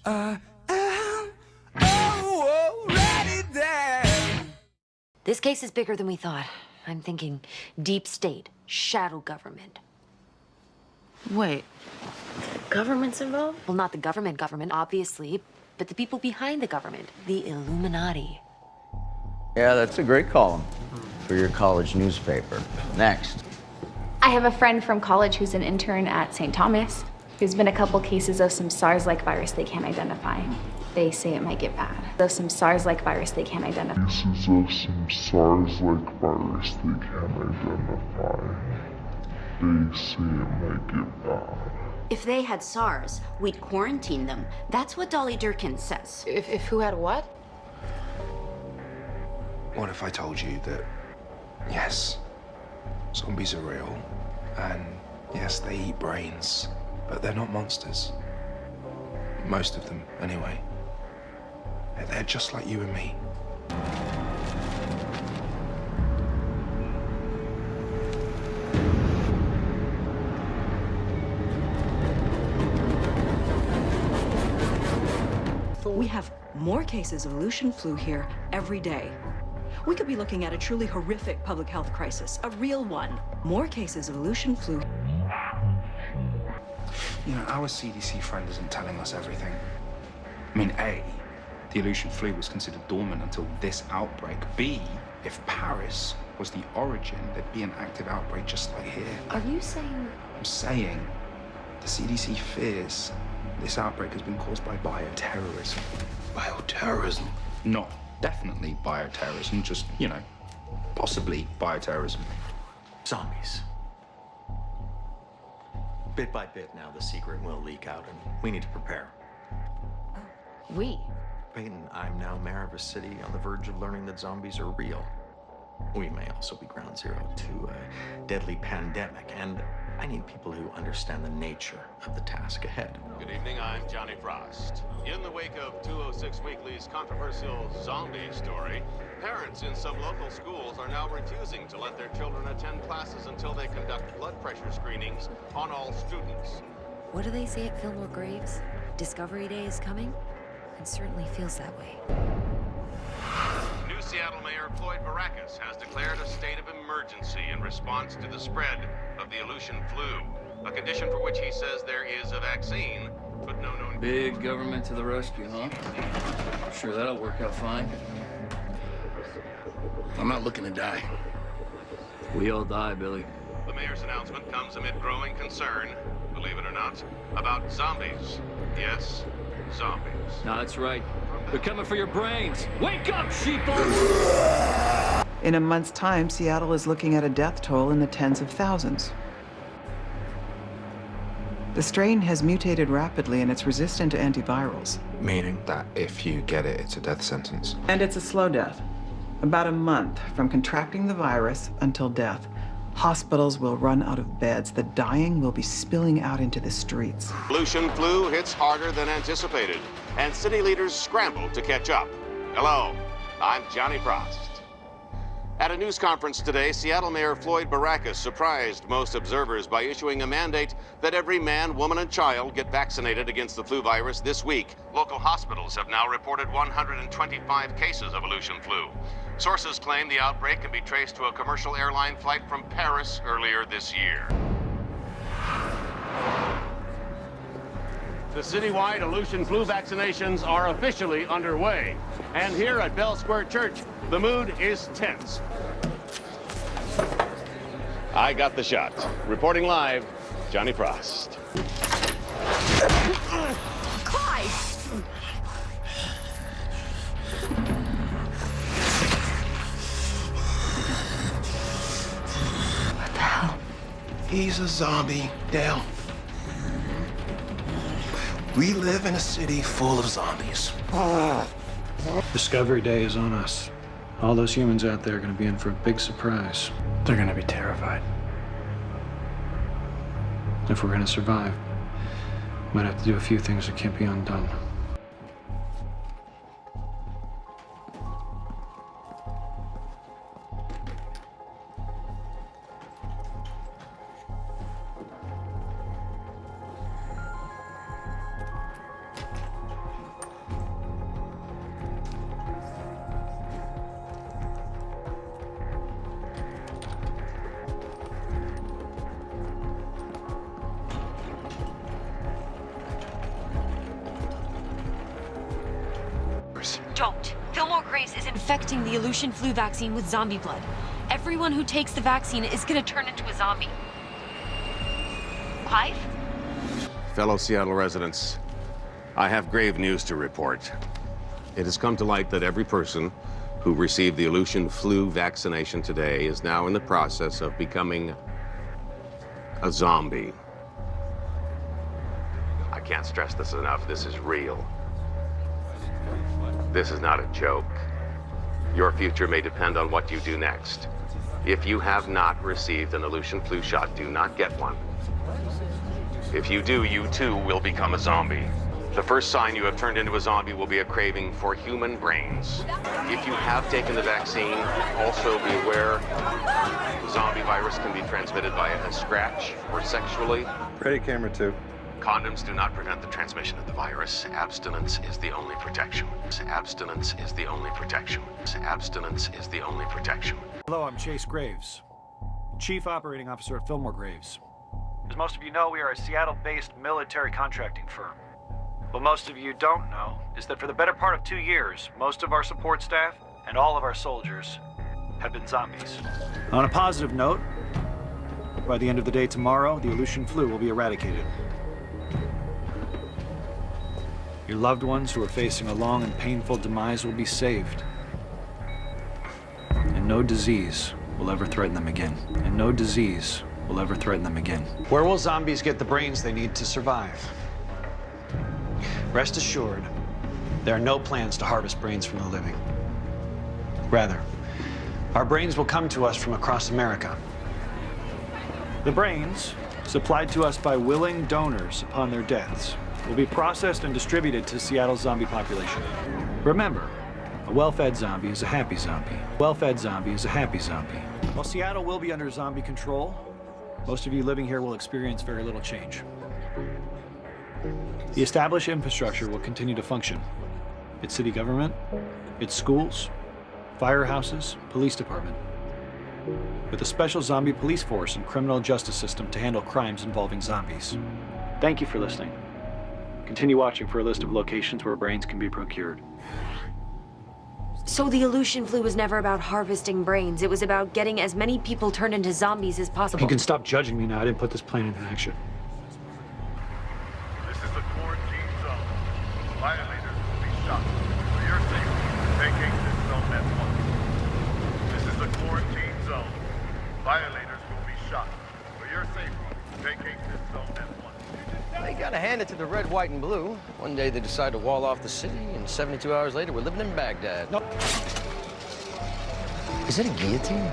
Already there. This case is bigger than we thought. I'm thinking deep state, shadow government. Wait, government's involved? Well, not the government, obviously, but the people behind the government, the Illuminati. Yeah, that's a great column for your college newspaper. Next. I have a friend from college who's an intern at St. Thomas. There's been a couple cases of some SARS-like virus they can't identify. They say it might get bad. There's some SARS-like virus they can't identify. Cases of some SARS-like virus they can't identify. They say it might get bad. If they had SARS, we'd quarantine them. That's what Dolly Durkin says. If who had what? What if I told you that, yes, zombies are real, and yes, they eat brains, but they're not monsters. Most of them, anyway. They're just like you and me. We have more cases of Aleutian flu here every day. We could be looking at a truly horrific public health crisis, a real one. More cases of Aleutian flu. You know, our CDC friend isn't telling us everything. I mean, A, the Aleutian flu was considered dormant until this outbreak. B, if Paris was the origin, there'd be an active outbreak just like here. Are you saying? I'm saying the CDC fears this outbreak has been caused by bioterrorism. Bioterrorism? Not definitely bioterrorism, just, you know, possibly bioterrorism. Zombies. Bit by bit now, the secret will leak out, and we need to prepare. We? Peyton, I'm now mayor of a city on the verge of learning that zombies are real. We may also be ground zero to a deadly pandemic, and I need people who understand the nature of the task ahead. Good evening, I'm Johnny Frost. In the wake of 206 Weekly's controversial zombie story, parents in some local schools are now refusing to let their children attend classes until they conduct blood pressure screenings on all students. What do they say at Fillmore Graves? Discovery Day is coming? It certainly feels that way. New Seattle Mayor Floyd Baracus has declared a state of emergency in response to the spread of the Aleutian flu, a condition for which he says there is a vaccine, but no known... Big government to the rescue, huh? Sure, that'll work out fine. I'm not looking to die. We all die, Billy. The mayor's announcement comes amid growing concern, believe it or not, about zombies. Yes, zombies. No, that's right. They're coming for your brains. Wake up, sheeple! In a month's time, Seattle is looking at a death toll in the tens of thousands. The strain has mutated rapidly and it's resistant to antivirals. Meaning that if you get it, it's a death sentence. And it's a slow death. About a month from contracting the virus until death. Hospitals will run out of beds. The dying will be spilling out into the streets. Aleutian flu hits harder than anticipated, and city leaders scramble to catch up. Hello, I'm Johnny Frost. At a news conference today, Seattle Mayor Floyd Baracus surprised most observers by issuing a mandate that every man, woman, and child get vaccinated against the flu virus this week. Local hospitals have now reported 125 cases of Aleutian flu. Sources claim the outbreak can be traced to a commercial airline flight from Paris earlier this year. The citywide Aleutian flu vaccinations are officially underway. And here at Bell Square Church, the mood is tense. I got the shot. Reporting live, Johnny Frost. Clyde! What the hell? He's a zombie, Dale. We live in a city full of zombies. Discovery Day is on us. All those humans out there are going to be in for a big surprise. They're going to be terrified. If we're going to survive, we might have to do a few things that can't be undone. don't. Fillmore Graves is infecting the Aleutian flu vaccine with zombie blood. Everyone who takes the vaccine is gonna turn into a zombie. Clive? Fellow Seattle residents, I have grave news to report. It has come to light that every person who received the Aleutian flu vaccination today is now in the process of becoming a zombie. I can't stress this enough. This is real. This is not a joke. Your future may depend on what you do next. If you have not received an Aleutian flu shot, do not get one. If you do, you too will become a zombie. The first sign you have turned into a zombie will be a craving for human brains. If you have taken the vaccine, also be aware the zombie virus can be transmitted via a scratch or sexually. Ready, camera 2. Condoms do not prevent the transmission of the virus. Abstinence is the only protection. Abstinence is the only protection. Abstinence is the only protection. Hello, I'm Chase Graves, Chief Operating Officer at Fillmore Graves. As most of you know, we are a Seattle-based military contracting firm. What most of you don't know is that for the better part of 2 years, most of our support staff and all of our soldiers have been zombies. On a positive note, by the end of the day tomorrow, the Aleutian flu will be eradicated. Your loved ones who are facing a long and painful demise will be saved. And no disease will ever threaten them again. And no disease will ever threaten them again. Where will zombies get the brains they need to survive? Rest assured, there are no plans to harvest brains from the living. Rather, our brains will come to us from across America. The brains, supplied to us by willing donors upon their deaths, will be processed and distributed to Seattle's zombie population. Remember, a well-fed zombie is a happy zombie. Well-fed zombie is a happy zombie. While Seattle will be under zombie control, most of you living here will experience very little change. The established infrastructure will continue to function. Its city government, its schools, firehouses, police department, with a special zombie police force and criminal justice system to handle crimes involving zombies. Thank you for listening. Continue watching for a list of locations where brains can be procured. So the Aleutian flu was never about harvesting brains. It was about getting as many people turned into zombies as possible. You can stop judging me now. I didn't put this plan into action. This is the quarantine zone. Violators will be shot. For your safety, vacate this zone at once. This is the quarantine zone. Violators will be shot. For your safety, vacate this zone at once. They gotta hand it to the red, white, and blue. One day they decide to wall off the city, and 72 hours later, we're living in Baghdad. No. Is it a guillotine?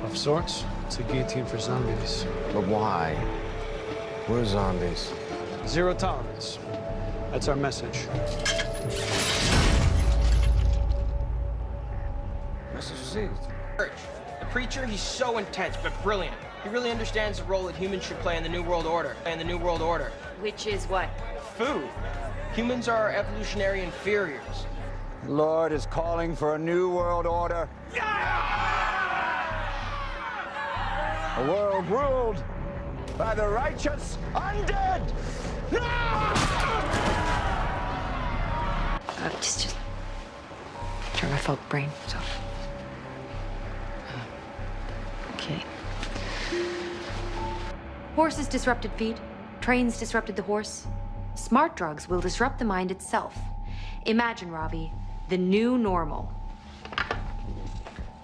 Of sorts. It's a guillotine for zombies. But why? We're zombies. Zero tolerance. That's our message. Message received. The preacher, he's so intense, but brilliant. He really understands the role that humans should play in the New World Order. Which is what? Food. Humans are our evolutionary inferiors. The Lord is calling for a new world order. A world ruled by the righteous undead. Just turn my phone brain off. Okay. Horses disrupted feet. Trains disrupted the horse. Smart drugs will disrupt the mind itself. Imagine, Ravi, the new normal.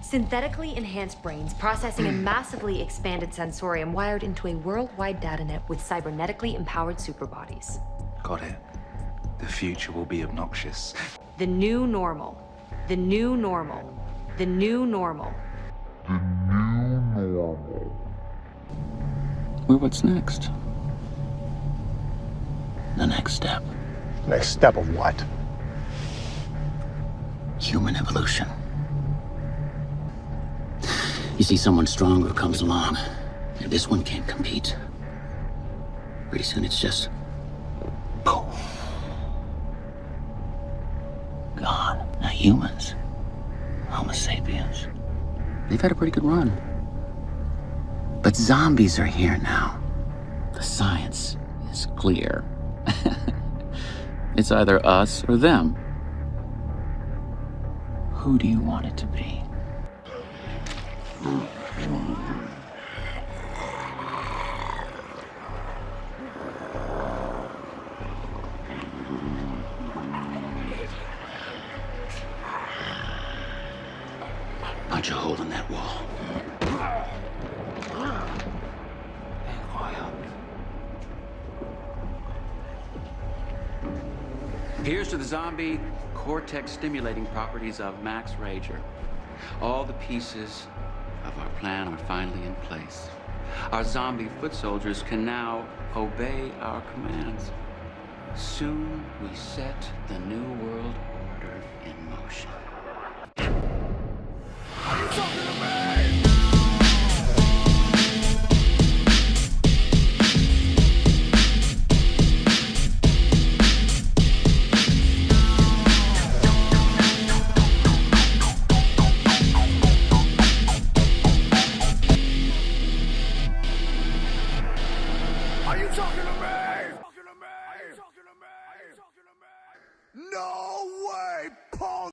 Synthetically enhanced brains processing a massively expanded sensorium wired into a worldwide data net with cybernetically empowered superbodies. Got it. The future will be obnoxious. The new normal. The new normal. The new normal. Well, what's next? The next step. Next step of what? Human evolution. You see someone stronger comes along, and this one can't compete. Pretty soon it's just... boom. Gone. Now humans, Homo sapiens, they've had a pretty good run. But zombies are here now. The science is clear. It's either us or them. Who do you want it to be? Punch a hole in that wall. Here's to the zombie cortex stimulating properties of Max Rager. All the pieces of our plan are finally in place. Our zombie foot soldiers can now obey our commands. Soon we set the new world order in motion. Are you talking to me? Are you talking to me? No way, Paul!